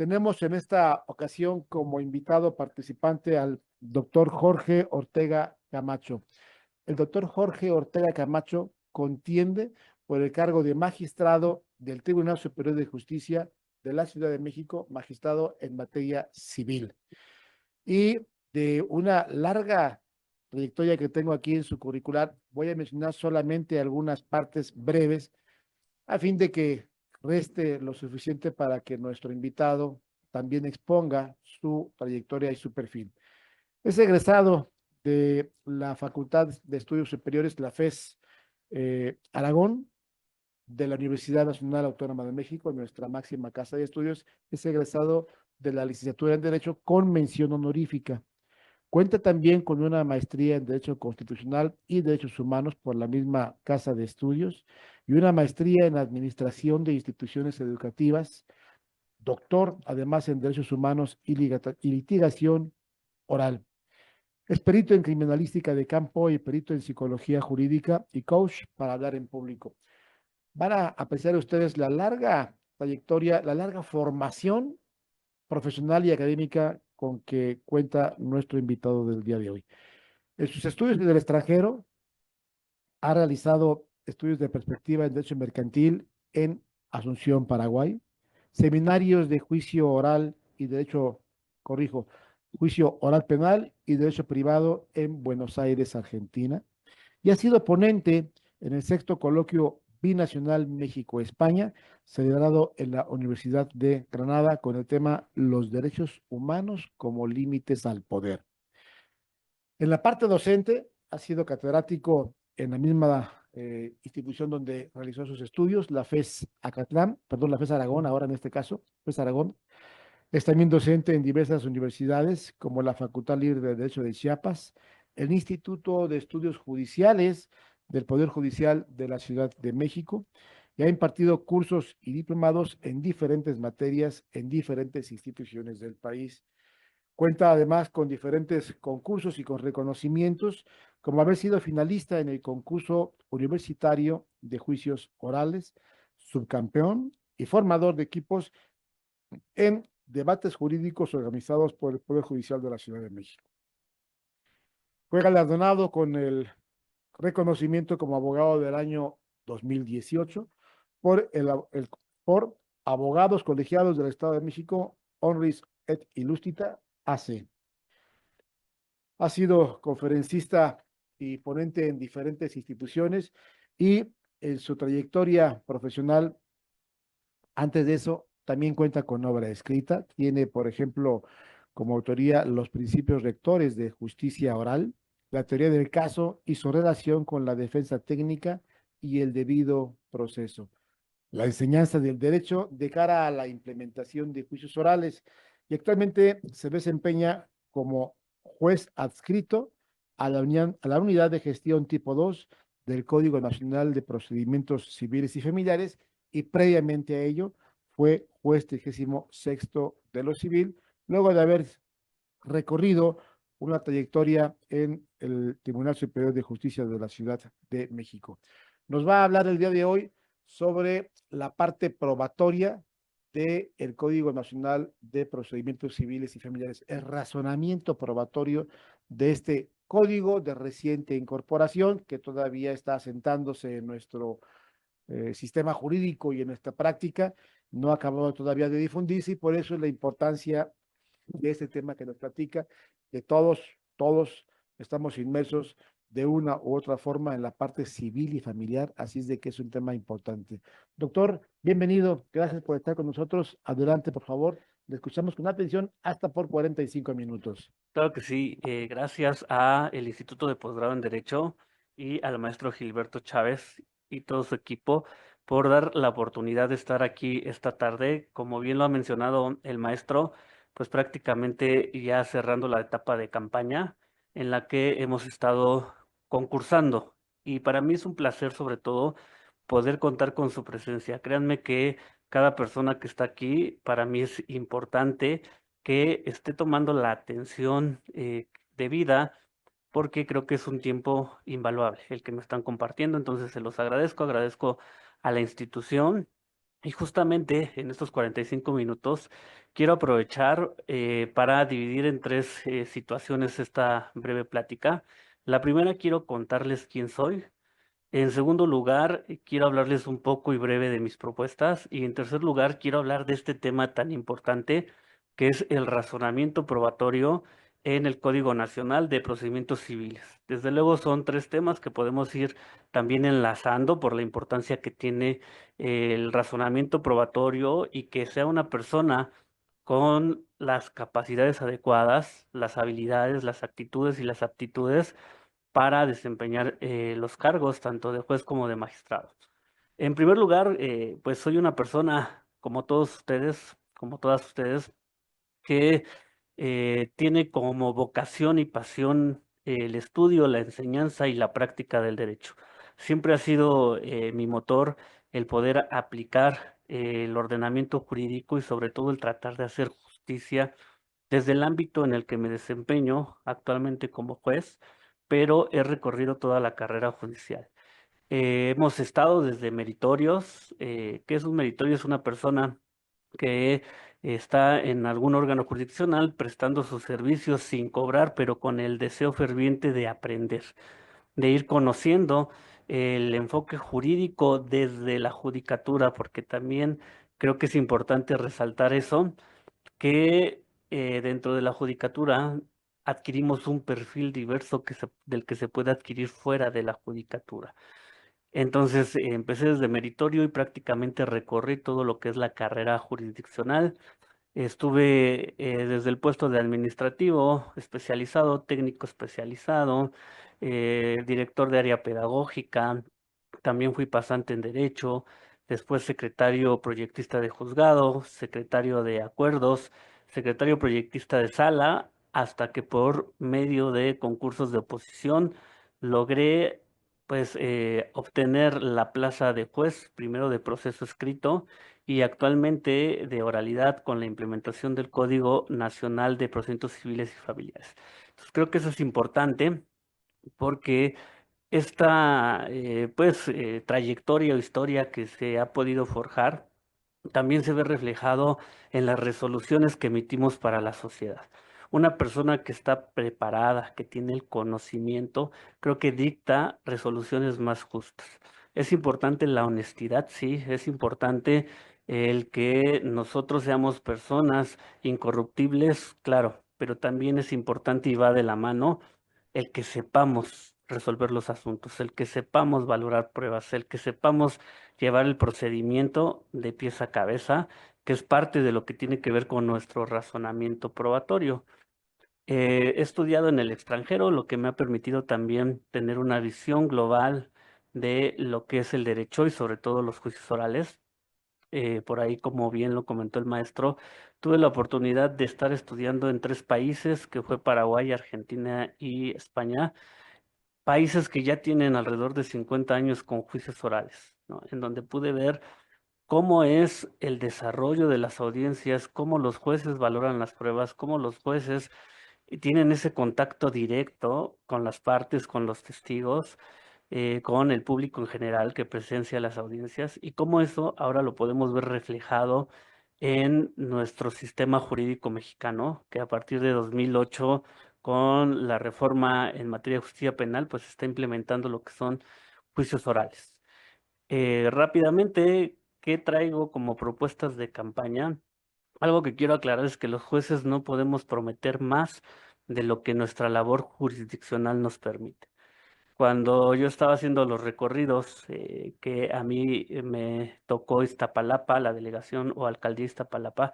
Tenemos en esta ocasión como invitado participante al doctor Jorge Ortega Camacho. El doctor Jorge Ortega Camacho contiende por el cargo de magistrado del Tribunal Superior de Justicia de la Ciudad de México, magistrado en materia civil. Y de una larga trayectoria que tengo aquí en su curricular, voy a mencionar solamente algunas partes breves a fin de que reste lo suficiente para que nuestro invitado también exponga su trayectoria y su perfil. Es egresado de la Facultad de Estudios Superiores, la FES Aragón, de la Universidad Nacional Autónoma de México, nuestra máxima casa de estudios. Es egresado de la licenciatura en Derecho con mención honorífica. Cuenta también con una maestría en Derecho Constitucional y Derechos Humanos por la misma Casa de Estudios y una maestría en Administración de Instituciones Educativas, doctor además en Derechos Humanos y Litigación Oral. Es perito en criminalística de campo y perito en psicología jurídica y coach para hablar en público. Van a apreciar ustedes la larga trayectoria, la larga formación profesional y académica con que cuenta nuestro invitado del día de hoy. En sus estudios en el extranjero, ha realizado estudios de perspectiva en Derecho Mercantil en Asunción, Paraguay, seminarios de juicio oral y derecho, corrijo, juicio oral penal y derecho privado en Buenos Aires, Argentina, y ha sido ponente en el sexto coloquio binacional México-España, celebrado en la Universidad de Granada con el tema Los derechos humanos como límites al poder. En la parte docente, ha sido catedrático en la misma institución donde realizó sus estudios, la FES Acatlán, perdón, la FES Aragón, ahora en este caso, FES Aragón. Es también docente en diversas universidades, como la Facultad Libre de Derecho de Chiapas, el Instituto de Estudios Judiciales del Poder Judicial de la Ciudad de México, y ha impartido cursos y diplomados en diferentes materias en diferentes instituciones del país. Cuenta además con diferentes concursos y con reconocimientos, como haber sido finalista en el concurso universitario de juicios orales, subcampeón y formador de equipos en debates jurídicos organizados por el Poder Judicial de la Ciudad de México. Fue galardonado con el reconocimiento como abogado del año 2018 por, por Abogados Colegiados del Estado de México, Honris et Illustrita AC. Ha sido conferencista y ponente en diferentes instituciones y en su trayectoria profesional, antes de eso, también cuenta con obra escrita. Tiene, por ejemplo, como autoría los principios rectores de justicia oral, la teoría del caso y su relación con la defensa técnica y el debido proceso, la enseñanza del derecho de cara a la implementación de juicios orales, y actualmente se desempeña como juez adscrito a la unidad de gestión tipo 2 del Código Nacional de Procedimientos Civiles y Familiares, y previamente a ello fue juez 36º de lo civil, luego de haber recorrido una trayectoria en el Tribunal Superior de Justicia de la Ciudad de México. Nos va a hablar el día de hoy sobre la parte probatoria del Código Nacional de Procedimientos Civiles y Familiares, el razonamiento probatorio de este código de reciente incorporación que todavía está asentándose en nuestro sistema jurídico y en nuestra práctica, no ha acabado todavía de difundirse, y por eso es la importancia de este tema que nos platica, que todos estamos inmersos de una u otra forma en la parte civil y familiar, así es de que es un tema importante. Doctor, bienvenido, gracias por estar con nosotros. Adelante, por favor, le escuchamos con atención hasta por 45 minutos. Claro que sí, gracias a el Instituto de Posgrado en Derecho y al maestro Gilberto Chávez y todo su equipo por dar la oportunidad de estar aquí esta tarde. Como bien lo ha mencionado el maestro, pues prácticamente ya cerrando la etapa de campaña en la que hemos estado concursando. Y para mí es un placer sobre todo poder contar con su presencia. Créanme que cada persona que está aquí para mí es importante que esté tomando la atención debida, porque creo que es un tiempo invaluable el que me están compartiendo. Entonces se los agradezco, agradezco a la institución Y justamente en estos 45 minutos quiero aprovechar para dividir en tres situaciones esta breve plática. La primera, quiero contarles quién soy. En segundo lugar, quiero hablarles un poco y breve de mis propuestas. Y en tercer lugar, quiero hablar de este tema tan importante que es el razonamiento probatorio en el Código Nacional de Procedimientos Civiles. Desde luego son tres temas que podemos ir también enlazando por la importancia que tiene el razonamiento probatorio y que sea una persona con las capacidades adecuadas, las habilidades, las actitudes y las aptitudes para desempeñar los cargos tanto de juez como de magistrado. En primer lugar, pues soy una persona como todos ustedes, como todas ustedes, que tiene como vocación y pasión el estudio, la enseñanza y la práctica del derecho. Siempre ha sido mi motor el poder aplicar el ordenamiento jurídico y sobre todo el tratar de hacer justicia desde el ámbito en el que me desempeño actualmente como juez, pero he recorrido toda la carrera judicial. Hemos estado desde meritorios. ¿Qué es un meritorio? Es una persona que está en algún órgano jurisdiccional prestando sus servicios sin cobrar, pero con el deseo ferviente de aprender, de ir conociendo el enfoque jurídico desde la judicatura, porque también creo que es importante resaltar eso, que dentro de la judicatura adquirimos un perfil diverso del que se puede adquirir fuera de la judicatura. Entonces, empecé desde meritorio y prácticamente recorrí todo lo que es la carrera jurisdiccional. Estuve desde el puesto de administrativo especializado, técnico especializado, director de área pedagógica, también fui pasante en derecho, después secretario proyectista de juzgado, secretario de acuerdos, secretario proyectista de sala, hasta que por medio de concursos de oposición logré pues obtener la plaza de juez, primero de proceso escrito y actualmente de oralidad con la implementación del Código Nacional de Procedimientos Civiles y Familiares. Entonces creo que eso es importante porque esta trayectoria o historia que se ha podido forjar también se ve reflejado en las resoluciones que emitimos para la sociedad. Una persona que está preparada, que tiene el conocimiento, creo que dicta resoluciones más justas. Es importante la honestidad, sí, es importante el que nosotros seamos personas incorruptibles, claro, pero también es importante y va de la mano el que sepamos resolver los asuntos, el que sepamos valorar pruebas, el que sepamos llevar el procedimiento de pies a cabeza, que es parte de lo que tiene que ver con nuestro razonamiento probatorio. He estudiado en el extranjero, lo que me ha permitido también tener una visión global de lo que es el derecho y sobre todo los juicios orales. Por ahí, como bien lo comentó el maestro, tuve la oportunidad de estar estudiando en tres países, que fue Paraguay, Argentina y España, países que ya tienen alrededor de 50 años con juicios orales, ¿no? En donde pude ver cómo es el desarrollo de las audiencias, cómo los jueces valoran las pruebas, cómo los jueces tienen ese contacto directo con las partes, con los testigos, con el público en general que presencia las audiencias y cómo eso ahora lo podemos ver reflejado en nuestro sistema jurídico mexicano, que a partir de 2008, con la reforma en materia de justicia penal, pues está implementando lo que son juicios orales. Rápidamente, ¿qué traigo como propuestas de campaña? Algo que quiero aclarar es que los jueces no podemos prometer más de lo que nuestra labor jurisdiccional nos permite. Cuando yo estaba haciendo los recorridos, que a mí me tocó Iztapalapa, la delegación o alcaldía Iztapalapa,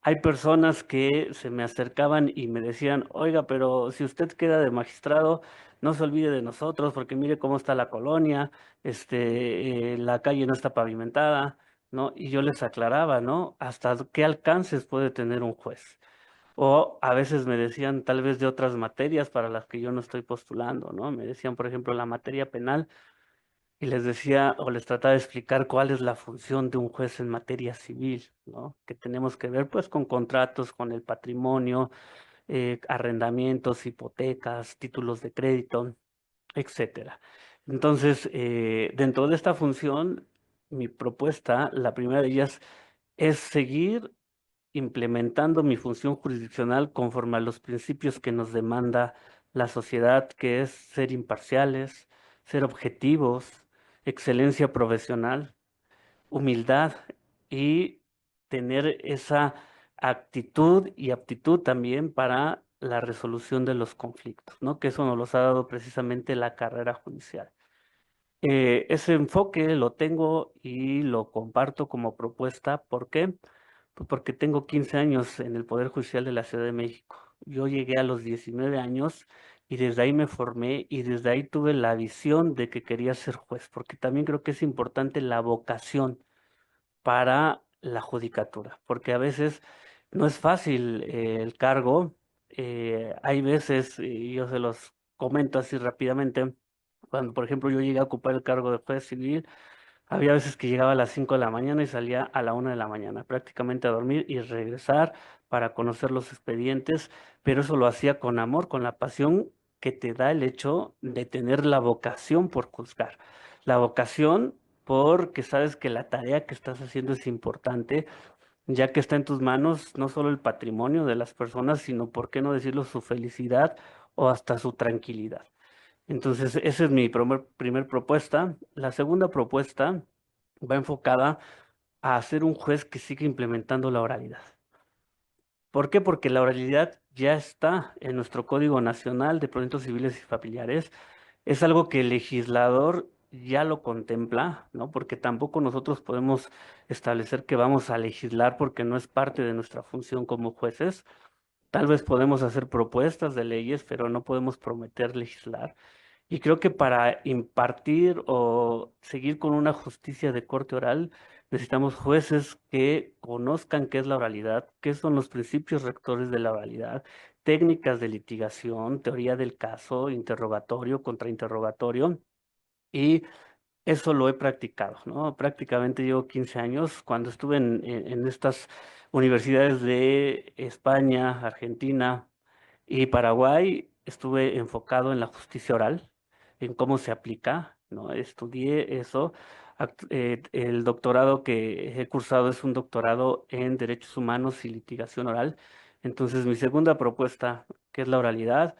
hay personas que se me acercaban y me decían, oiga, pero si usted queda de magistrado, no se olvide de nosotros, porque mire cómo está la colonia, la calle no está pavimentada, ¿no? Y yo les aclaraba, ¿no? Hasta qué alcances puede tener un juez. O a veces me decían tal vez de otras materias para las que yo no estoy postulando, ¿no? Me decían, por ejemplo, la materia penal y les decía o les trataba de explicar cuál es la función de un juez en materia civil, ¿no? Que tenemos que ver pues con contratos, con el patrimonio, arrendamientos, hipotecas, títulos de crédito, etcétera. Entonces, dentro de esta función, mi propuesta, la primera de ellas, es seguir implementando mi función jurisdiccional conforme a los principios que nos demanda la sociedad, que es ser imparciales, ser objetivos, excelencia profesional, humildad y tener esa actitud y aptitud también para la resolución de los conflictos, ¿no? Que eso nos los ha dado precisamente la carrera judicial. Ese enfoque lo tengo y lo comparto como propuesta. ¿Por qué? Pues porque tengo 15 años en el Poder Judicial de la Ciudad de México. Yo llegué a los 19 años y desde ahí me formé y desde ahí tuve la visión de que quería ser juez, porque también creo que es importante la vocación para la judicatura, porque a veces no es fácil el cargo. Hay veces, y yo se los comento así rápidamente, cuando por ejemplo yo llegué a ocupar el cargo de juez civil, había veces que llegaba a las 5 de la mañana y salía a la 1 de la mañana, prácticamente a dormir y regresar para conocer los expedientes, pero eso lo hacía con amor, con la pasión que te da el hecho de tener la vocación por juzgar. La vocación porque sabes que la tarea que estás haciendo es importante, ya que está en tus manos no solo el patrimonio de las personas, sino, ¿por qué no decirlo?, su felicidad o hasta su tranquilidad. Entonces, esa es mi primer propuesta. La segunda propuesta va enfocada a ser un juez que siga implementando la oralidad. ¿Por qué? Porque la oralidad ya está en nuestro Código Nacional de Procedimientos Civiles y Familiares. Es algo que el legislador ya lo contempla, ¿no? Porque tampoco nosotros podemos establecer que vamos a legislar porque no es parte de nuestra función como jueces. Tal vez podemos hacer propuestas de leyes, pero no podemos prometer legislar. Y creo que para impartir o seguir con una justicia de corte oral, necesitamos jueces que conozcan qué es la oralidad, qué son los principios rectores de la oralidad, técnicas de litigación, teoría del caso, interrogatorio, contrainterrogatorio, y eso lo he practicado, ¿no? Prácticamente llevo 15 años. Cuando estuve en estas universidades de España, Argentina y Paraguay, estuve enfocado en la justicia oral, en cómo se aplica, ¿no? Estudié eso. El doctorado que he cursado es un doctorado en Derechos Humanos y Litigación Oral. Entonces, mi segunda propuesta, que es la oralidad,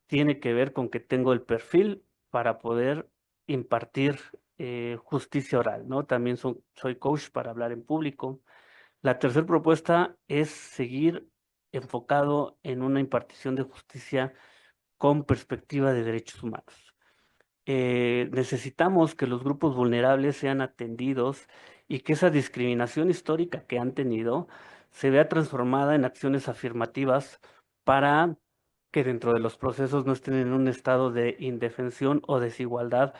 tiene que ver con que tengo el perfil para poder impartir justicia oral, ¿no? También soy coach para hablar en público. La tercera propuesta es seguir enfocado en una impartición de justicia con perspectiva de derechos humanos. Necesitamos que los grupos vulnerables sean atendidos y que esa discriminación histórica que han tenido se vea transformada en acciones afirmativas para que dentro de los procesos no estén en un estado de indefensión o desigualdad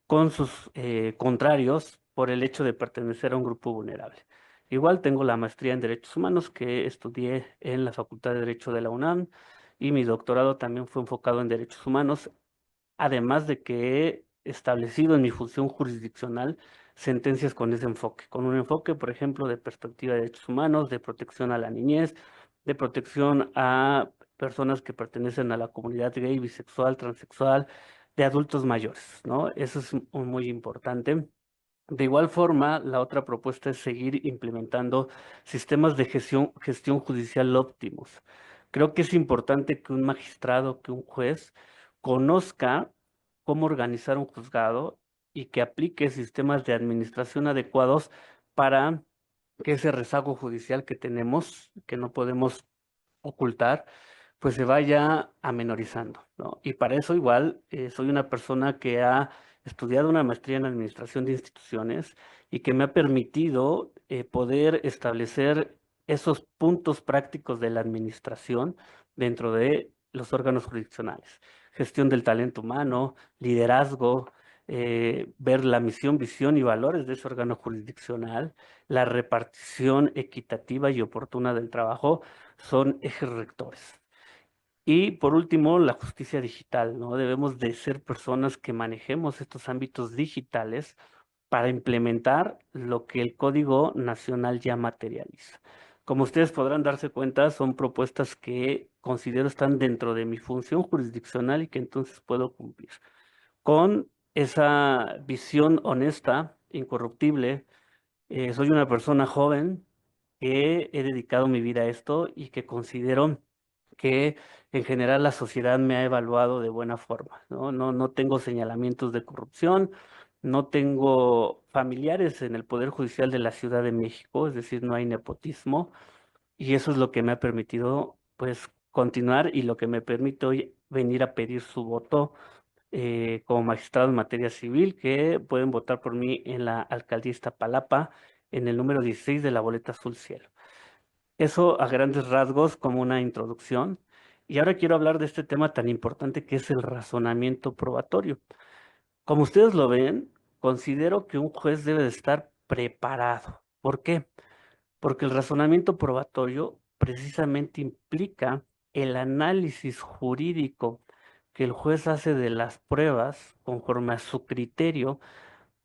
con sus contrarios por el hecho de pertenecer a un grupo vulnerable. Igual tengo la maestría en Derechos Humanos que estudié en la Facultad de Derecho de la UNAM y mi doctorado también fue enfocado en Derechos Humanos, además de que he establecido en mi función jurisdiccional sentencias con ese enfoque, con un enfoque, por ejemplo, de perspectiva de derechos humanos, de protección a la niñez, de protección a personas que pertenecen a la comunidad gay, bisexual, transexual, de adultos mayores, ¿no? Eso es muy importante. De igual forma, la otra propuesta es seguir implementando sistemas de gestión judicial óptimos. Creo que es importante que un magistrado, que un juez, conozca cómo organizar un juzgado y que aplique sistemas de administración adecuados para que ese rezago judicial que tenemos, que no podemos ocultar, pues se vaya amenorizando, ¿no? Y para eso igual soy una persona que ha estudiado una maestría en administración de instituciones y que me ha permitido poder establecer esos puntos prácticos de la administración dentro de los órganos jurisdiccionales. Gestión del talento humano, liderazgo, ver la misión, visión y valores de ese órgano jurisdiccional, la repartición equitativa y oportuna del trabajo son ejes rectores. Y por último, la justicia digital, ¿no? Debemos de ser personas que manejemos estos ámbitos digitales para implementar lo que el Código Nacional ya materializa. Como ustedes podrán darse cuenta, son propuestas que considero están dentro de mi función jurisdiccional y que entonces puedo cumplir. Con esa visión honesta incorruptible. Soy una persona joven que he dedicado mi vida a esto y que considero que en general la sociedad me ha evaluado de buena forma, ¿no? No tengo señalamientos de corrupción, no tengo familiares en el Poder Judicial de la Ciudad de México, es decir, no hay nepotismo, y eso es lo que me ha permitido, pues, continuar y lo que me permite hoy venir a pedir su voto como magistrado en materia civil, que pueden votar por mí en la alcaldía Iztapalapa en el número 16 de la boleta azul cielo. Eso a grandes rasgos como una introducción. Y ahora quiero hablar de este tema tan importante que es el razonamiento probatorio. Como ustedes lo ven, considero que un juez debe de estar preparado. ¿Por qué? Porque el razonamiento probatorio precisamente implica el análisis jurídico que el juez hace de las pruebas conforme a su criterio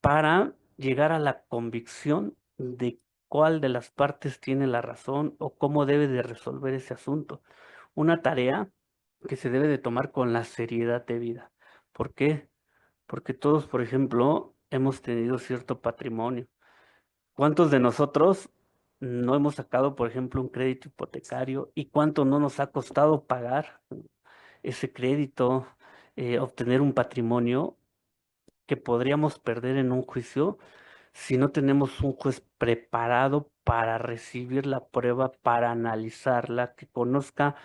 para llegar a la convicción de cuál de las partes tiene la razón o cómo debe de resolver ese asunto. Una tarea que se debe de tomar con la seriedad debida. ¿Por qué? Porque todos, por ejemplo, hemos tenido cierto patrimonio. ¿Cuántos de nosotros no hemos sacado, por ejemplo, un crédito hipotecario y cuánto no nos ha costado pagar ese crédito, obtener un patrimonio que podríamos perder en un juicio si no tenemos un juez preparado para recibir la prueba, para analizarla, que conozca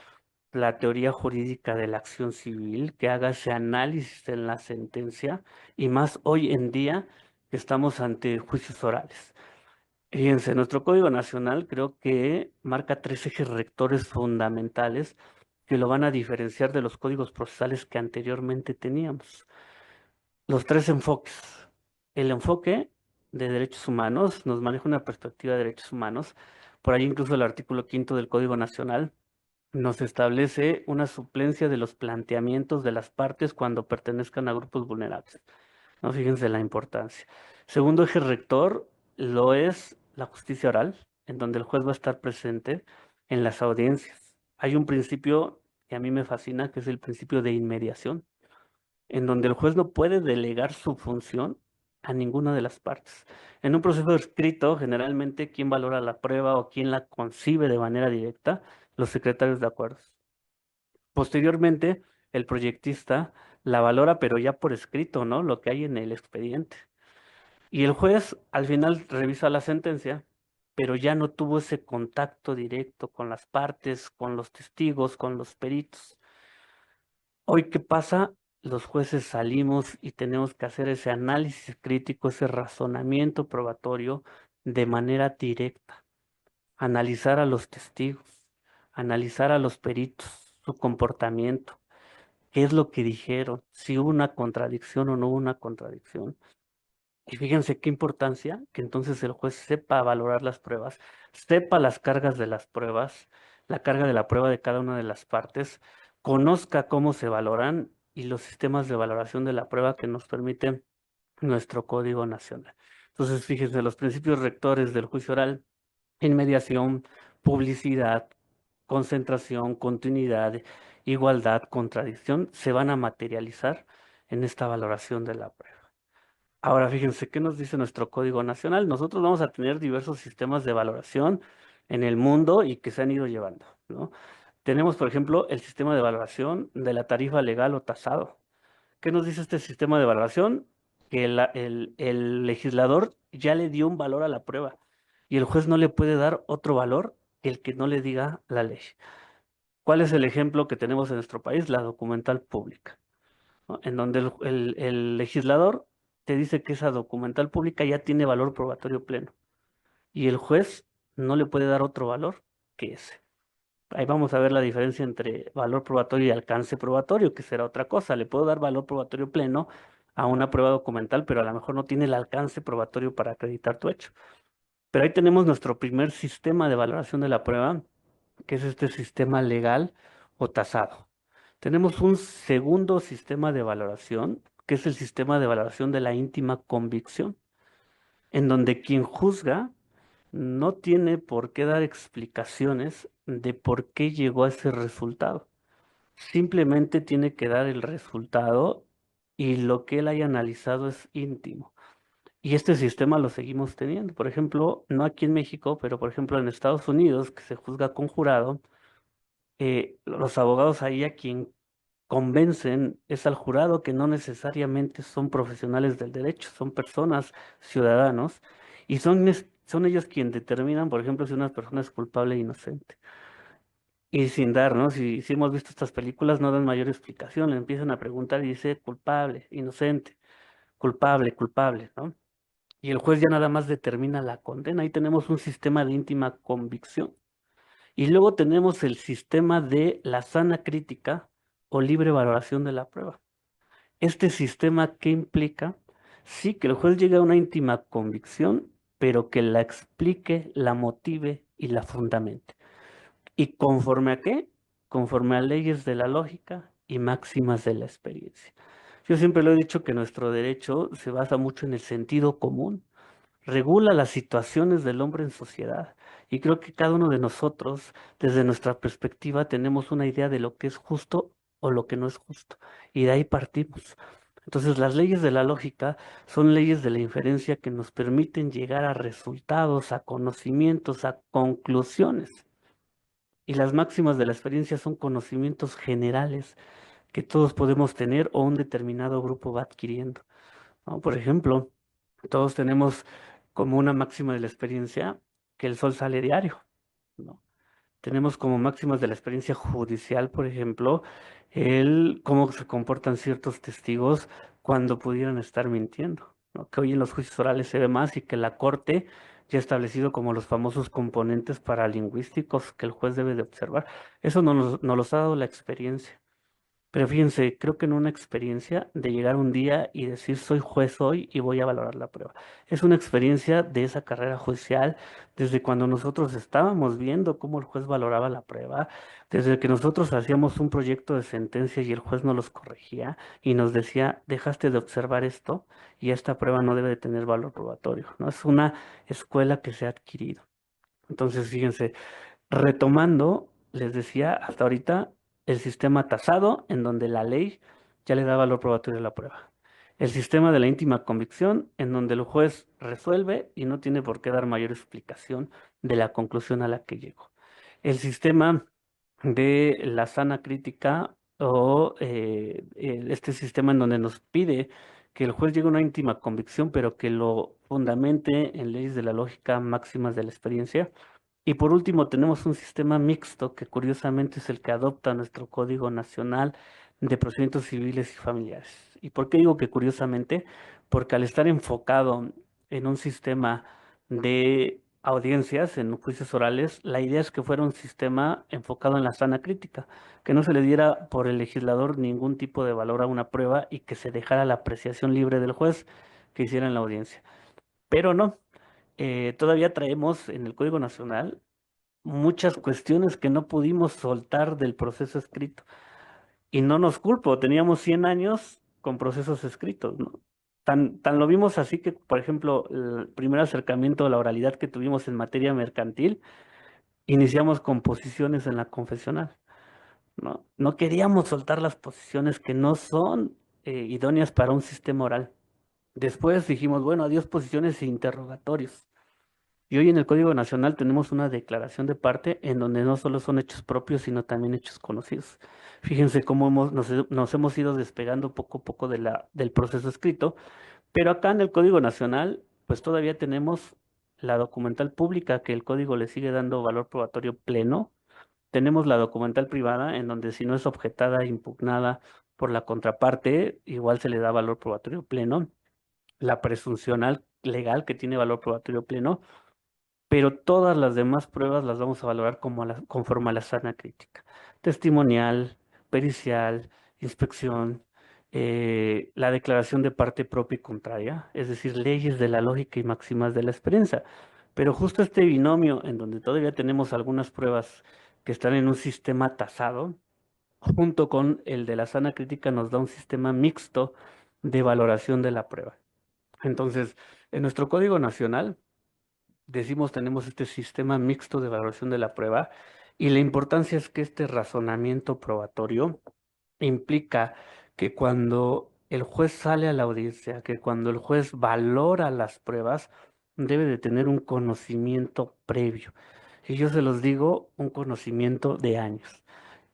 la teoría jurídica de la acción civil, que haga ese análisis en la sentencia y más hoy en día que estamos ante juicios orales? Fíjense, nuestro Código Nacional creo que marca tres ejes rectores fundamentales que lo van a diferenciar de los códigos procesales que anteriormente teníamos. Los tres enfoques. El enfoque de derechos humanos nos maneja una perspectiva de derechos humanos. Por ahí incluso el artículo 5 del Código Nacional nos establece una suplencia de los planteamientos de las partes cuando pertenezcan a grupos vulnerables. ¿No? Fíjense la importancia. Segundo eje rector lo es la justicia oral, en donde el juez va a estar presente en las audiencias. Hay un principio que a mí me fascina, que es el principio de inmediación, en donde el juez no puede delegar su función a ninguna de las partes. En un proceso escrito, generalmente, ¿quién valora la prueba o quién la concibe de manera directa? Los secretarios de acuerdos. Posteriormente, el proyectista la valora, pero ya por escrito, ¿no? Lo que hay en el expediente. Y el juez al final revisa la sentencia, pero ya no tuvo ese contacto directo con las partes, con los testigos, con los peritos. Hoy, ¿qué pasa? Los jueces salimos y tenemos que hacer ese análisis crítico, ese razonamiento probatorio de manera directa, analizar a los testigos, analizar a los peritos, su comportamiento, qué es lo que dijeron, si hubo una contradicción o no hubo una contradicción. Y fíjense qué importancia que entonces el juez sepa valorar las pruebas, sepa las cargas de las pruebas, la carga de la prueba de cada una de las partes, conozca cómo se valoran y los sistemas de valoración de la prueba que nos permiten nuestro Código Nacional. Entonces, fíjense, los principios rectores del juicio oral, inmediación, publicidad, concentración, continuidad, igualdad, contradicción, se van a materializar en esta valoración de la prueba. Ahora, fíjense, ¿qué nos dice nuestro Código Nacional? Nosotros vamos a tener diversos sistemas de valoración en el mundo y que se han ido llevando, ¿no? Tenemos, por ejemplo, el sistema de valoración de la tarifa legal o tasado. ¿Qué nos dice este sistema de valoración? Que el legislador ya le dio un valor a la prueba y el juez no le puede dar otro valor que el que no le diga la ley. ¿Cuál es el ejemplo que tenemos en nuestro país? La documental pública, ¿no? En donde el legislador te dice que esa documental pública ya tiene valor probatorio pleno y el juez no le puede dar otro valor que ese. Ahí vamos a ver la diferencia entre valor probatorio y alcance probatorio, que será otra cosa. Le puedo dar valor probatorio pleno a una prueba documental, pero a lo mejor no tiene el alcance probatorio para acreditar tu hecho. Pero ahí tenemos nuestro primer sistema de valoración de la prueba, que es este sistema legal o tasado. Tenemos un segundo sistema de valoración, que es el sistema de valoración de la íntima convicción, en donde quien juzga no tiene por qué dar explicaciones de por qué llegó a ese resultado. Simplemente tiene que dar el resultado y lo que él haya analizado es íntimo. Y este sistema lo seguimos teniendo. Por ejemplo, no aquí en México, pero por ejemplo en Estados Unidos, que se juzga con jurado, los abogados ahí a quien convencen es al jurado que no necesariamente son profesionales del derecho, son personas, ciudadanos, y son ellos quienes determinan, por ejemplo, si una persona es culpable e inocente. Y sin dar, ¿no? Si hemos visto estas películas, no dan mayor explicación, le empiezan a preguntar y dice culpable, inocente, culpable, culpable, ¿no? Y el juez ya nada más determina la condena. Ahí tenemos un sistema de íntima convicción. Y luego tenemos el sistema de la sana crítica o libre valoración de la prueba. Este sistema, ¿qué implica? Sí, que el juez llegue a una íntima convicción, pero que la explique, la motive y la fundamente. ¿Y conforme a qué? Conforme a leyes de la lógica y máximas de la experiencia. Yo siempre lo he dicho que nuestro derecho se basa mucho en el sentido común, regula las situaciones del hombre en sociedad. Y creo que cada uno de nosotros, desde nuestra perspectiva, tenemos una idea de lo que es justo o lo que no es justo. Y de ahí partimos. Entonces, las leyes de la lógica son leyes de la inferencia que nos permiten llegar a resultados, a conocimientos, a conclusiones. Y las máximas de la experiencia son conocimientos generales que todos podemos tener o un determinado grupo va adquiriendo, ¿no? Por ejemplo, todos tenemos como una máxima de la experiencia que el sol sale diario, ¿no? Tenemos como máximas de la experiencia judicial, por ejemplo, el cómo se comportan ciertos testigos cuando pudieran estar mintiendo, ¿no? Que hoy en los juicios orales se ve más y que la corte ya ha establecido como los famosos componentes paralingüísticos que el juez debe de observar. Eso nos los ha dado la experiencia. Pero fíjense, creo que en una experiencia de llegar un día y decir soy juez hoy y voy a valorar la prueba. Es una experiencia de esa carrera judicial desde cuando nosotros estábamos viendo cómo el juez valoraba la prueba, desde que nosotros hacíamos un proyecto de sentencia y el juez nos los corregía y nos decía, dejaste de observar esto y esta prueba no debe de tener valor probatorio, ¿no? Es una escuela que se ha adquirido. Entonces, fíjense. Retomando, les decía hasta ahorita el sistema tasado, en donde la ley ya le da valor probatorio a la prueba. El sistema de la íntima convicción, en donde el juez resuelve y no tiene por qué dar mayor explicación de la conclusión a la que llegó. El sistema de la sana crítica o este sistema en donde nos pide que el juez llegue a una íntima convicción, pero que lo fundamente en leyes de la lógica máximas de la experiencia. Y por último, tenemos un sistema mixto que curiosamente es el que adopta nuestro Código Nacional de Procedimientos Civiles y Familiares. ¿Y por qué digo que curiosamente? Porque al estar enfocado en un sistema de audiencias, en juicios orales, la idea es que fuera un sistema enfocado en la sana crítica, que no se le diera por el legislador ningún tipo de valor a una prueba y que se dejara la apreciación libre del juez que hiciera en la audiencia. Pero no, todavía traemos en el Código Nacional muchas cuestiones que no pudimos soltar del proceso escrito. Y no nos culpo, teníamos 100 años con procesos escritos, ¿no? Tan lo vimos así que, por ejemplo, el primer acercamiento a la oralidad que tuvimos en materia mercantil, iniciamos con posiciones en la confesional, ¿no? No queríamos soltar las posiciones que no son idóneas para un sistema oral. Después dijimos, bueno, adiós posiciones e interrogatorios. Y hoy en el Código Nacional tenemos una declaración de parte en donde no solo son hechos propios, sino también hechos conocidos. Fíjense cómo nos hemos ido despegando poco a poco del proceso escrito, pero acá en el Código Nacional, pues todavía tenemos la documental pública, que el código le sigue dando valor probatorio pleno. Tenemos la documental privada, en donde si no es objetada, impugnada por la contraparte, igual se le da valor probatorio pleno. La presuncional legal, que tiene valor probatorio pleno, pero todas las demás pruebas las vamos a valorar conforme a la sana crítica. Testimonial, pericial, inspección, la declaración de parte propia y contraria, es decir, leyes de la lógica y máximas de la experiencia. Pero justo este binomio en donde todavía tenemos algunas pruebas que están en un sistema tasado, junto con el de la sana crítica, nos da un sistema mixto de valoración de la prueba. Entonces, en nuestro Código Nacional, decimos tenemos este sistema mixto de valoración de la prueba y la importancia es que este razonamiento probatorio implica que cuando el juez sale a la audiencia, que cuando el juez valora las pruebas, debe de tener un conocimiento previo. Y yo se los digo, un conocimiento de años.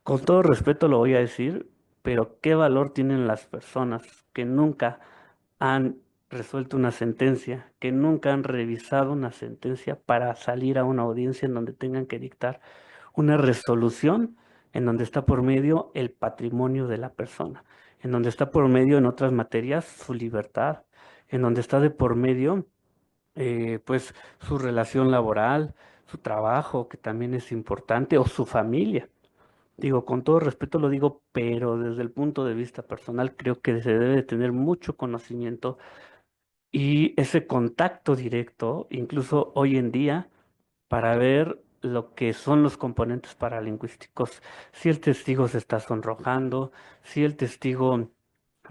Con todo respeto lo voy a decir, pero ¿qué valor tienen las personas que nunca han resuelto una sentencia, que nunca han revisado una sentencia para salir a una audiencia en donde tengan que dictar una resolución en donde está por medio el patrimonio de la persona, en donde está por medio en otras materias su libertad, en donde está de por medio pues su relación laboral, su trabajo, que también es importante, o su familia? Digo, con todo respeto lo digo, pero desde el punto de vista personal creo que se debe de tener mucho conocimiento y ese contacto directo, incluso hoy en día, para ver lo que son los componentes paralingüísticos. Si el testigo se está sonrojando, si el testigo,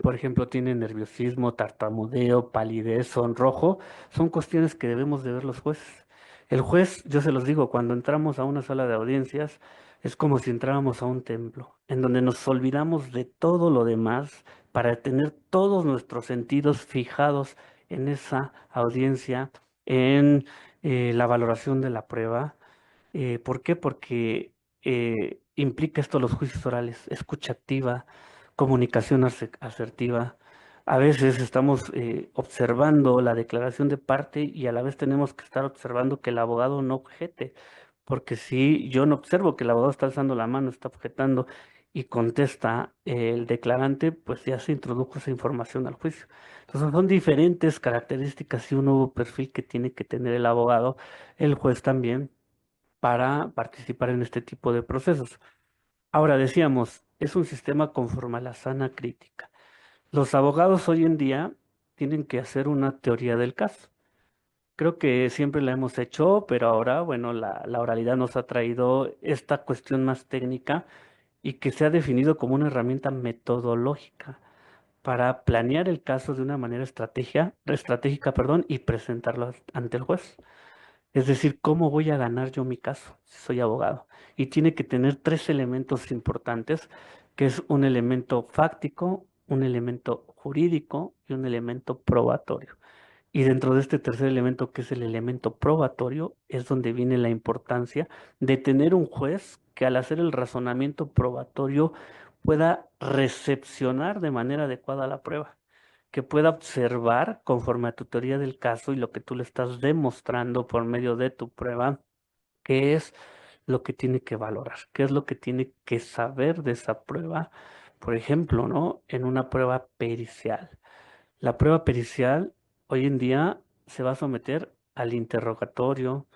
por ejemplo, tiene nerviosismo, tartamudeo, palidez, sonrojo, son cuestiones que debemos de ver los jueces. El juez, yo se los digo, cuando entramos a una sala de audiencias, es como si entráramos a un templo, en donde nos olvidamos de todo lo demás para tener todos nuestros sentidos fijados en esa audiencia, en la valoración de la prueba. ¿Por qué? Porque implica esto los juicios orales, escucha activa, comunicación asertiva. A veces estamos observando la declaración de parte y a la vez tenemos que estar observando que el abogado no objete, porque si yo no observo que el abogado está alzando la mano, está objetando y contesta el declarante, pues ya se introdujo esa información al juicio. Entonces son diferentes características y un nuevo perfil que tiene que tener el abogado, el juez también para participar en este tipo de procesos. Ahora decíamos, es un sistema conforme a la sana crítica. Los abogados hoy en día tienen que hacer una teoría del caso. Creo que siempre la hemos hecho, pero ahora, bueno, la oralidad nos ha traído esta cuestión más técnica y que se ha definido como una herramienta metodológica para planear el caso de una manera estratégica, perdón, y presentarlo ante el juez. Es decir, ¿cómo voy a ganar yo mi caso si soy abogado? Y tiene que tener tres elementos importantes, que es un elemento fáctico, un elemento jurídico y un elemento probatorio. Y dentro de este tercer elemento, que es el elemento probatorio, es donde viene la importancia de tener un juez que al hacer el razonamiento probatorio pueda recepcionar de manera adecuada la prueba, que pueda observar conforme a tu teoría del caso y lo que tú le estás demostrando por medio de tu prueba, qué es lo que tiene que valorar, qué es lo que tiene que saber de esa prueba. Por ejemplo, ¿no? En una prueba pericial. La prueba pericial hoy en día se va a someter al interrogatorio,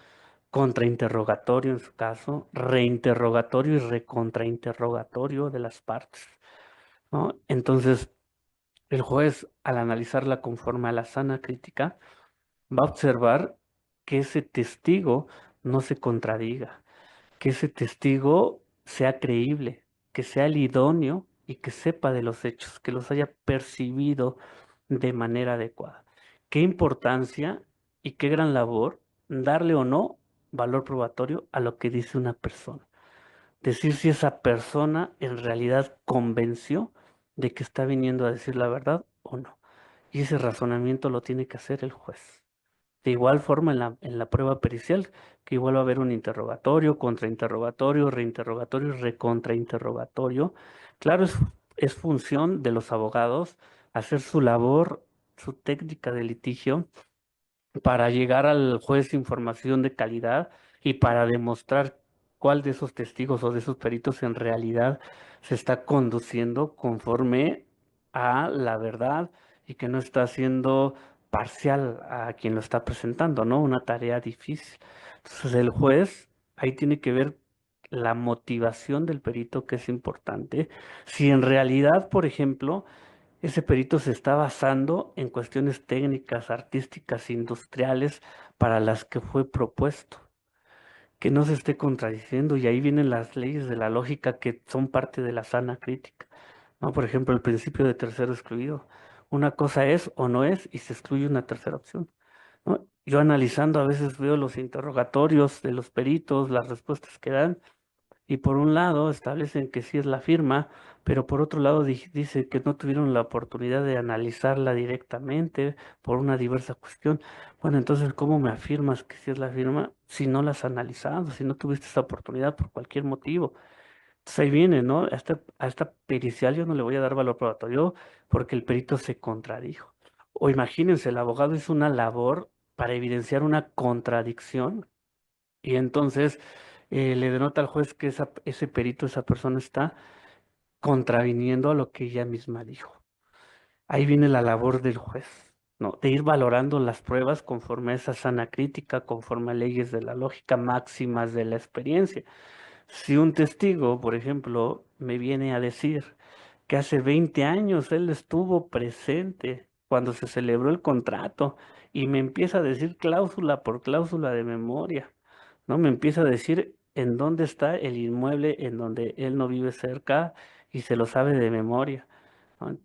contrainterrogatorio en su caso, reinterrogatorio y recontrainterrogatorio de las partes, ¿no? Entonces, el juez, al analizarla conforme a la sana crítica, va a observar que ese testigo no se contradiga, que ese testigo sea creíble, que sea el idóneo y que sepa de los hechos, que los haya percibido de manera adecuada. Qué importancia y qué gran labor darle o no valor probatorio a lo que dice una persona. Decir si esa persona en realidad convenció de que está viniendo a decir la verdad o no. Y ese razonamiento lo tiene que hacer el juez. De igual forma en la prueba pericial, que igual va a haber un interrogatorio, contrainterrogatorio, reinterrogatorio y recontrainterrogatorio. Claro, es función de los abogados hacer su labor, su técnica de litigio para llegar al juez información de calidad y para demostrar cuál de esos testigos o de esos peritos en realidad se está conduciendo conforme a la verdad y que no está siendo parcial a quien lo está presentando, ¿no? Una tarea difícil. Entonces el juez ahí tiene que ver la motivación del perito, que es importante. Si en realidad, por ejemplo, ese perito se está basando en cuestiones técnicas, artísticas, industriales para las que fue propuesto, que no se esté contradiciendo y ahí vienen las leyes de la lógica que son parte de la sana crítica, ¿no? Por ejemplo, el principio de tercero excluido. Una cosa es o no es y se excluye una tercera opción, ¿no? Yo analizando a veces veo los interrogatorios de los peritos, las respuestas que dan Y por un lado establecen que sí es la firma, pero por otro lado dice que no tuvieron la oportunidad de analizarla directamente por una diversa cuestión. Bueno, entonces, ¿cómo me afirmas que sí es la firma si no la has analizado, si no tuviste esa oportunidad por cualquier motivo? Entonces ahí viene, ¿no? A esta pericial yo no le voy a dar valor probatorio porque el perito se contradijo. O imagínense, el abogado hizo una labor para evidenciar una contradicción y entonces le denota al juez que ese perito, esa persona está contraviniendo a lo que ella misma dijo. Ahí viene la labor del juez, ¿no? De ir valorando las pruebas conforme a esa sana crítica, conforme a leyes de la lógica, máximas de la experiencia. Si un testigo, por ejemplo, me viene a decir que hace 20 años él estuvo presente cuando se celebró el contrato y me empieza a decir cláusula por cláusula de memoria, ¿no? Me empieza a decir en dónde está el inmueble en donde él no vive cerca y se lo sabe de memoria, ¿no?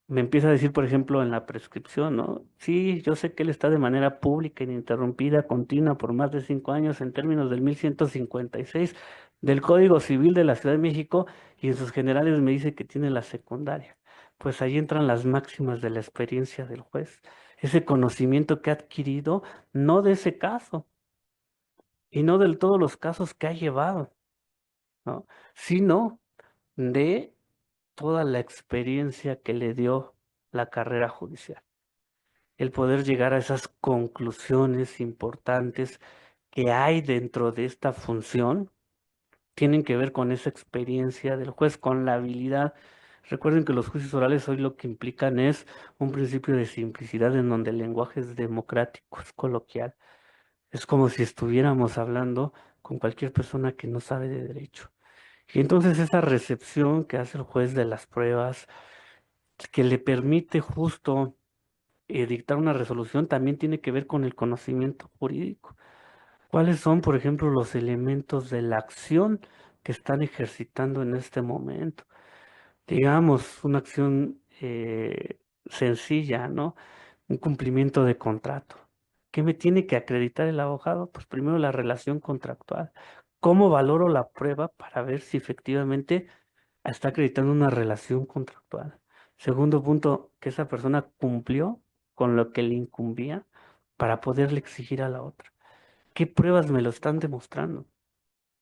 Me empieza a decir, por ejemplo, en la prescripción, ¿no? Sí, yo sé que él está de manera pública, ininterrumpida, continua, por más de 5 años en términos del 1156 del Código Civil de la Ciudad de México y en sus generales me dice que tiene la secundaria. Pues ahí entran las máximas de la experiencia del juez, ese conocimiento que ha adquirido, no de ese caso y no de todos los casos que ha llevado, ¿no? Sino de toda la experiencia que le dio la carrera judicial. El poder llegar a esas conclusiones importantes que hay dentro de esta función tienen que ver con esa experiencia del juez, con la habilidad. Recuerden que los juicios orales hoy lo que implican es un principio de simplicidad en donde el lenguaje es democrático, es coloquial. Es como si estuviéramos hablando con cualquier persona que no sabe de derecho. Y entonces esa recepción que hace el juez de las pruebas, que le permite justo dictar una resolución, también tiene que ver con el conocimiento jurídico. ¿Cuáles son, por ejemplo, los elementos de la acción que están ejercitando en este momento? Digamos, una acción sencilla, ¿no? Un cumplimiento de contrato. ¿Qué me tiene que acreditar el abogado? Pues primero la relación contractual. ¿Cómo valoro la prueba para ver si efectivamente está acreditando una relación contractual? Segundo punto, que esa persona cumplió con lo que le incumbía para poderle exigir a la otra. ¿Qué pruebas me lo están demostrando?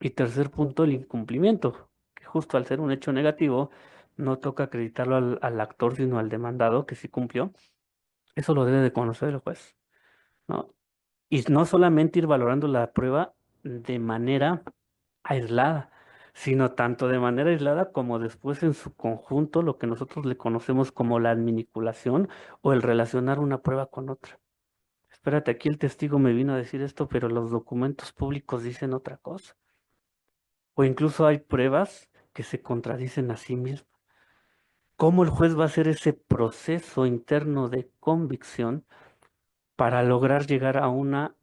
Y tercer punto, el incumplimiento, que justo al ser un hecho negativo, no toca acreditarlo al actor, sino al demandado que sí cumplió. Eso lo debe de conocer el juez, ¿no? Y no solamente ir valorando la prueba de manera aislada, sino tanto de manera aislada como después en su conjunto, lo que nosotros le conocemos como la adminiculación o el relacionar una prueba con otra. Espérate, aquí el testigo me vino a decir esto, pero los documentos públicos dicen otra cosa. O incluso hay pruebas que se contradicen a sí mismas. ¿Cómo el juez va a hacer ese proceso interno de convicción para lograr llegar a una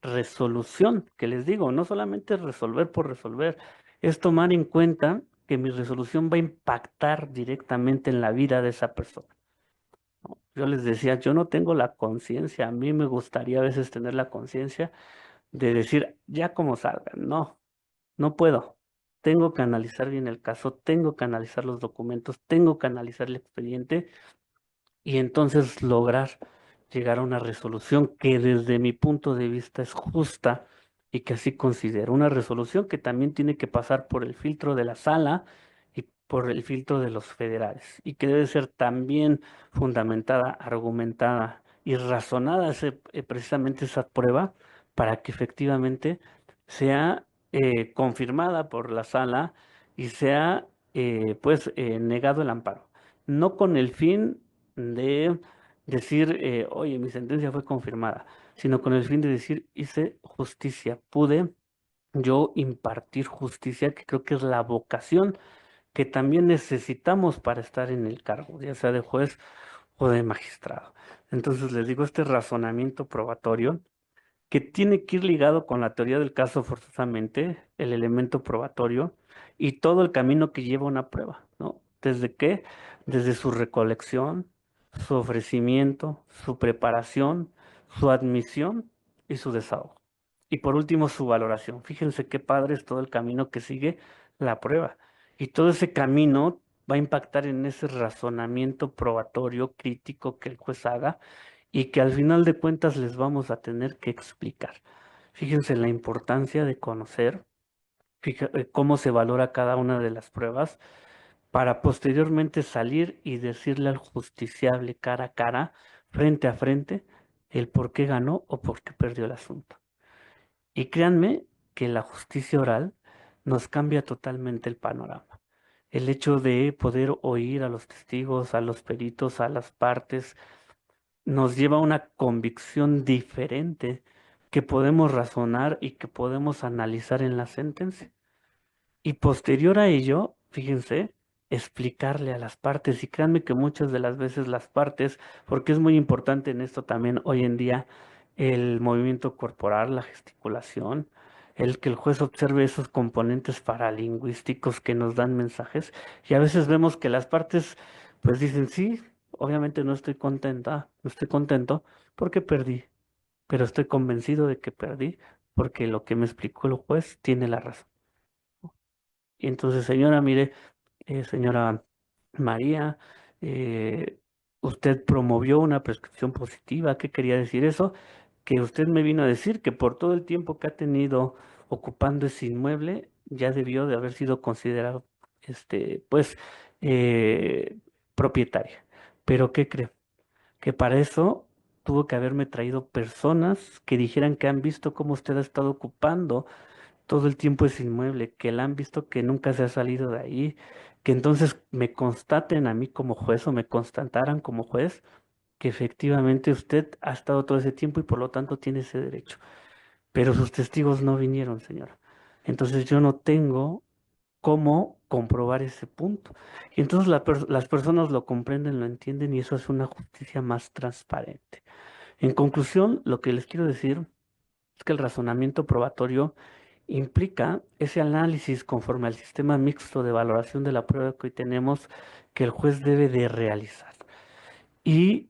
resolución? Que les digo, no solamente es resolver por resolver, es tomar en cuenta que mi resolución va a impactar directamente en la vida de esa persona. ¿No? Yo les decía, yo no tengo la conciencia, a mí me gustaría a veces tener la conciencia de decir, ya como salga, no. No puedo. Tengo que analizar bien el caso, tengo que analizar los documentos, tengo que analizar el expediente y entonces lograr llegar a una resolución que desde mi punto de vista es justa y que así considero. Una resolución que también tiene que pasar por el filtro de la sala y por el filtro de los federales y que debe ser también fundamentada, argumentada y razonada precisamente esa prueba para que efectivamente sea confirmada por la sala y sea negado el amparo. No con el fin de decir, oye, mi sentencia fue confirmada, sino con el fin de decir, hice justicia, pude yo impartir justicia, que creo que es la vocación que también necesitamos para estar en el cargo, ya sea de juez o de magistrado. Entonces les digo, este razonamiento probatorio que tiene que ir ligado con la teoría del caso forzosamente, el elemento probatorio y todo el camino que lleva una prueba, ¿no? ¿Desde qué? Desde su recolección, su ofrecimiento, su preparación, su admisión y su desahogo. Y por último, su valoración. Fíjense qué padre es todo el camino que sigue la prueba. Y todo ese camino va a impactar en ese razonamiento probatorio crítico que el juez haga y que al final de cuentas les vamos a tener que explicar. Fíjense la importancia de conocer cómo se valora cada una de las pruebas para posteriormente salir y decirle al justiciable cara a cara, frente a frente, el por qué ganó o por qué perdió el asunto. Y créanme que la justicia oral nos cambia totalmente el panorama. El hecho de poder oír a los testigos, a los peritos, a las partes, nos lleva a una convicción diferente que podemos razonar y que podemos analizar en la sentencia. Y posterior a ello, fíjense, explicarle a las partes, y créanme que muchas de las veces las partes, porque es muy importante en esto también hoy en día, el movimiento corporal, la gesticulación, el que el juez observe esos componentes paralingüísticos que nos dan mensajes, y a veces vemos que las partes pues dicen, sí, obviamente no estoy contenta, no estoy contento porque perdí, pero estoy convencido de que perdí porque lo que me explicó el juez tiene la razón. Y entonces, señora, mire, señora María, eh, usted promovió una prescripción positiva. ¿Qué quería decir eso? Que usted me vino a decir que por todo el tiempo que ha tenido ocupando ese inmueble, ya debió de haber sido considerado, pues, eh, propietaria. Pero ¿qué cree? Que para eso tuvo que haberme traído personas que dijeran que han visto cómo usted ha estado ocupando todo el tiempo es inmueble, que la han visto que nunca se ha salido de ahí, que entonces me constaten a mí como juez o me constataran como juez que efectivamente usted ha estado todo ese tiempo y por lo tanto tiene ese derecho. Pero sus testigos no vinieron, señora. Entonces yo no tengo cómo comprobar ese punto. Y entonces las personas lo comprenden, lo entienden y eso es una justicia más transparente. En conclusión, lo que les quiero decir es que el razonamiento probatorio implica ese análisis conforme al sistema mixto de valoración de la prueba que hoy tenemos que el juez debe de realizar. Y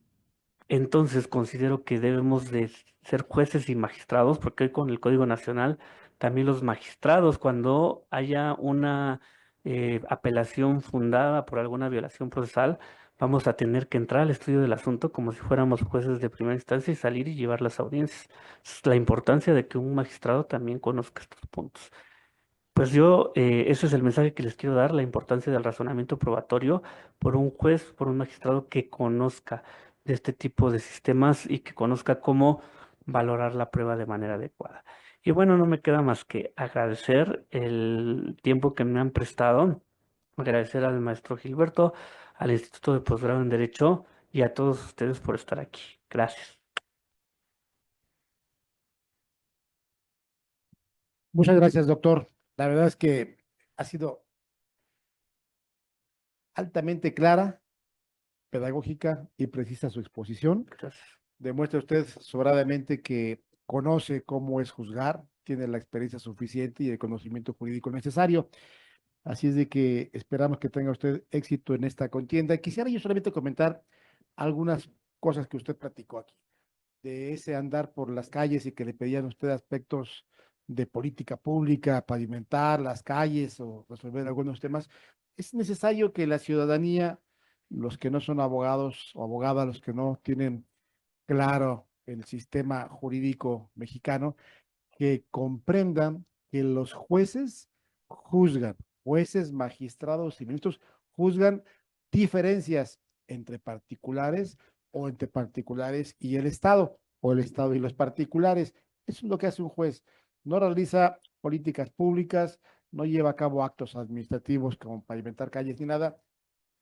entonces considero que debemos de ser jueces y magistrados, porque hoy con el Código Nacional también los magistrados, cuando haya una apelación fundada por alguna violación procesal, vamos a tener que entrar al estudio del asunto como si fuéramos jueces de primera instancia y salir y llevar las audiencias. Es la importancia de que un magistrado también conozca estos puntos. Pues yo, ese es el mensaje que les quiero dar, la importancia del razonamiento probatorio por un juez, por un magistrado que conozca de este tipo de sistemas y que conozca cómo valorar la prueba de manera adecuada. Y bueno, no me queda más que agradecer el tiempo que me han prestado, agradecer al maestro Gilberto, al Instituto de Posgrado en Derecho y a todos ustedes por estar aquí. Gracias. Muchas gracias, doctor. La verdad es que ha sido altamente clara, pedagógica y precisa su exposición. Gracias. Demuestra usted sobradamente que conoce cómo es juzgar, tiene la experiencia suficiente y el conocimiento jurídico necesario. Así es de que esperamos que tenga usted éxito en esta contienda. Quisiera yo solamente comentar algunas cosas que usted platicó aquí, de ese andar por las calles y que le pedían a usted aspectos de política pública, pavimentar las calles o resolver algunos temas. Es necesario que la ciudadanía, los que no son abogados o abogadas, los que no tienen claro el sistema jurídico mexicano, que comprendan que los jueces juzgan, jueces, magistrados y ministros juzgan diferencias entre particulares o entre particulares y el Estado, o el Estado y los particulares. Eso es lo que hace un juez. No realiza políticas públicas, no lleva a cabo actos administrativos como pavimentar calles ni nada.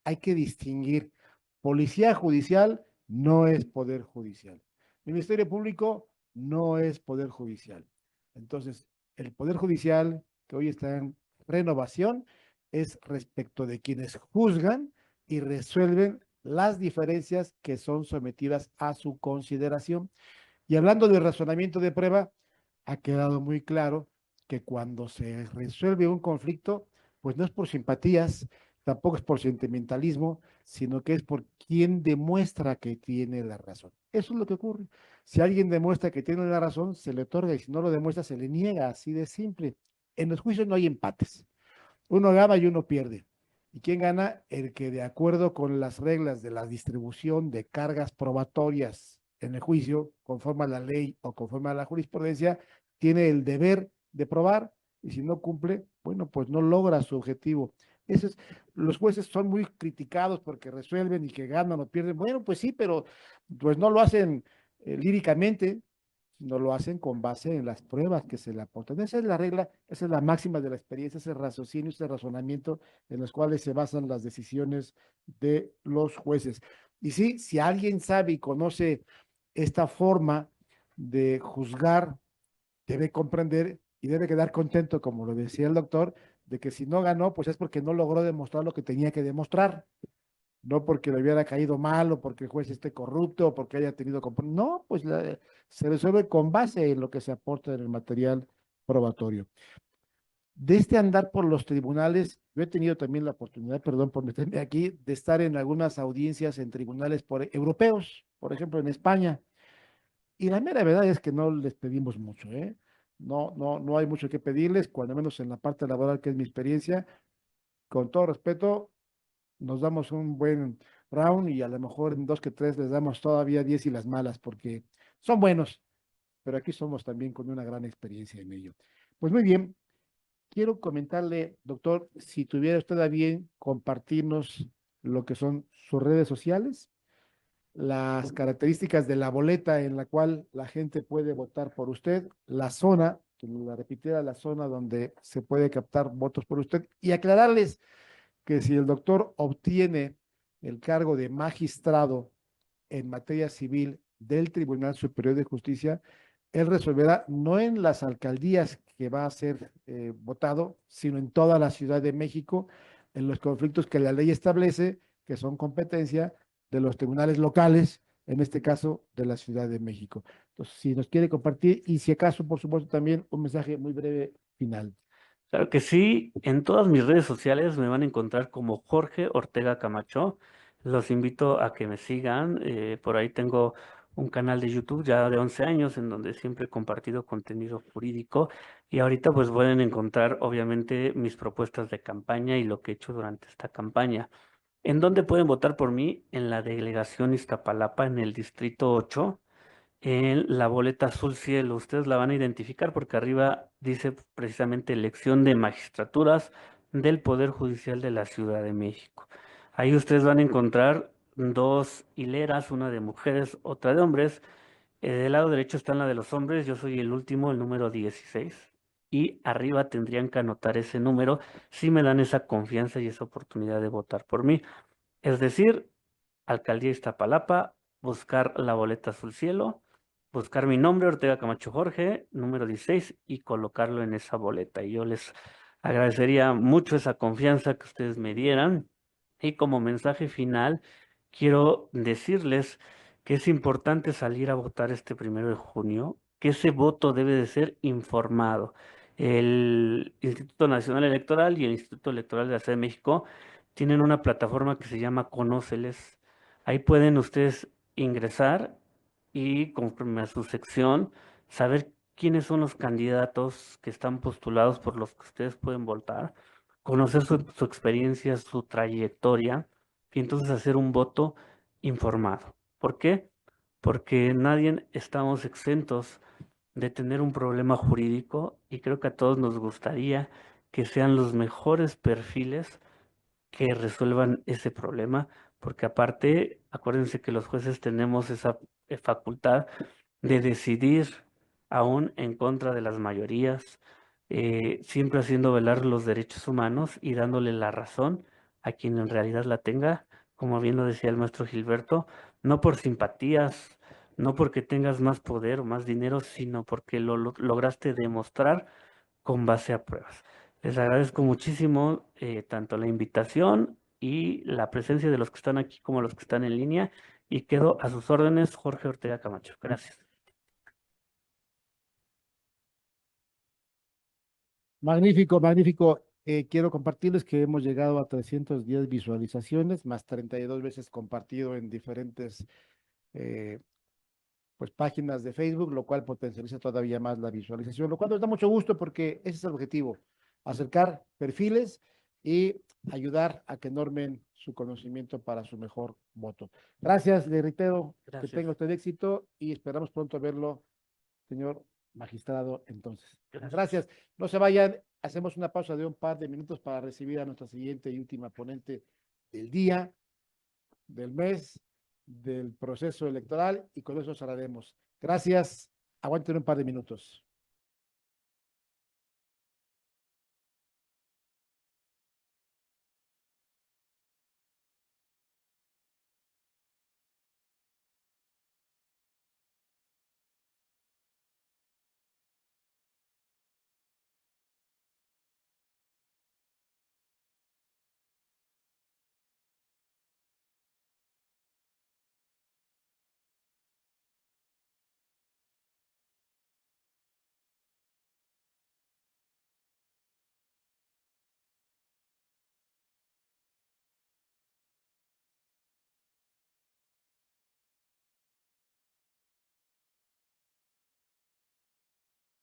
Hay que distinguir. Policía judicial no es poder judicial. Ministerio Público no es poder judicial. Entonces, el poder judicial que hoy está en renovación es respecto de quienes juzgan y resuelven las diferencias que son sometidas a su consideración. Y hablando de razonamiento de prueba, ha quedado muy claro que cuando se resuelve un conflicto, pues no es por simpatías, tampoco es por sentimentalismo, sino que es por quien demuestra que tiene la razón. Eso es lo que ocurre. Si alguien demuestra que tiene la razón, se le otorga y si no lo demuestra, se le niega, así de simple. En los juicios no hay empates. Uno gana y uno pierde. ¿Y quién gana? El que de acuerdo con las reglas de la distribución de cargas probatorias en el juicio, conforme a la ley o conforme a la jurisprudencia, tiene el deber de probar y si no cumple, bueno, pues no logra su objetivo. Eso es, los jueces son muy criticados porque resuelven y que ganan o pierden. Bueno, pues sí, pero pues no lo hacen líricamente, no lo hacen con base en las pruebas que se le aportan. Esa es la regla, esa es la máxima de la experiencia, ese raciocinio, ese razonamiento en los cuales se basan las decisiones de los jueces. Y sí, si alguien sabe y conoce esta forma de juzgar, debe comprender y debe quedar contento, como lo decía el doctor, de que si no ganó, pues es porque no logró demostrar lo que tenía que demostrar, no porque le hubiera caído mal o porque el juez esté corrupto o porque haya tenido... No, pues se resuelve con base en lo que se aporta en el material probatorio. De este andar por los tribunales, yo he tenido también la oportunidad, perdón por meterme aquí, de estar en algunas audiencias en tribunales europeos, por ejemplo en España, y la mera verdad es que no les pedimos mucho, ¿eh? No hay mucho que pedirles, cuando menos en la parte laboral, que es mi experiencia. Con todo respeto, nos damos un buen round y a lo mejor en dos que tres les damos todavía 10 y las malas, porque son buenos, pero aquí somos también con una gran experiencia en ello. Pues muy bien, quiero comentarle, doctor, si tuviera usted a bien compartirnos lo que son sus redes sociales, las características de la boleta en la cual la gente puede votar por usted, la zona, que la repitiera, la zona donde se puede captar votos por usted, y aclararles que si el doctor obtiene el cargo de magistrado en materia civil del Tribunal Superior de Justicia, él resolverá no en las alcaldías que va a ser votado, sino en toda la Ciudad de México, en los conflictos que la ley establece, que son competencia de los tribunales locales, en este caso de la Ciudad de México. Entonces, si nos quiere compartir y si acaso, por supuesto, también un mensaje muy breve final. Claro que sí, en todas mis redes sociales me van a encontrar como Jorge Ortega Camacho. Los invito a que me sigan. Por ahí tengo un canal de YouTube ya de 11 años en donde siempre he compartido contenido jurídico y ahorita pues pueden encontrar obviamente mis propuestas de campaña y lo que he hecho durante esta campaña. ¿En dónde pueden votar por mí? En la delegación Iztapalapa, en el distrito 8 en la boleta azul cielo. Ustedes la van a identificar porque arriba dice precisamente elección de magistraturas del Poder Judicial de la Ciudad de México. Ahí ustedes van a encontrar dos hileras, una de mujeres, otra de hombres. Del lado derecho está la de los hombres, yo soy el último, el número 16. Y arriba tendrían que anotar ese número si me dan esa confianza y esa oportunidad de votar por mí. Es decir, Alcaldía Iztapalapa, buscar la boleta azul cielo, buscar mi nombre, Ortega Camacho Jorge, número 16, y colocarlo en esa boleta. Y yo les agradecería mucho esa confianza que ustedes me dieran. Y como mensaje final, quiero decirles que es importante salir a votar este 1 de junio, que ese voto debe de ser informado. El Instituto Nacional Electoral y el Instituto Electoral de la Ciudad de México tienen una plataforma que se llama Conóceles. Ahí pueden ustedes ingresar y conforme a su sección, saber quiénes son los candidatos que están postulados por los que ustedes pueden votar, conocer su experiencia, su trayectoria, y entonces hacer un voto informado. ¿Por qué? Porque nadie estamos exentos de tener un problema jurídico y creo que a todos nos gustaría que sean los mejores perfiles que resuelvan ese problema, porque aparte, acuérdense que los jueces tenemos esa facultad de decidir aún en contra de las mayorías, siempre haciendo velar los derechos humanos y dándole la razón a quien en realidad la tenga, como bien lo decía el maestro Gilberto, no por simpatías, no porque tengas más poder o más dinero, sino porque lo lograste demostrar con base a pruebas. Les agradezco muchísimo tanto la invitación y la presencia de los que están aquí como los que están en línea y quedo a sus órdenes, Jorge Ortega Camacho. Gracias. Magnífico, magnífico. Quiero compartirles que hemos llegado a 310 visualizaciones, más 32 veces compartido en diferentes eh, pues, páginas de Facebook, lo cual potencializa todavía más la visualización, lo cual nos da mucho gusto porque ese es el objetivo, acercar perfiles y ayudar a que normen su conocimiento para su mejor voto. Gracias, le reitero, que Gracias. tenga usted éxito y esperamos pronto verlo, señor magistrado, entonces. Gracias. No se vayan, hacemos una pausa de un par de minutos para recibir a nuestra siguiente y última ponente del día, del mes, del proceso electoral, y con eso cerraremos. Gracias. Aguanten un par de minutos.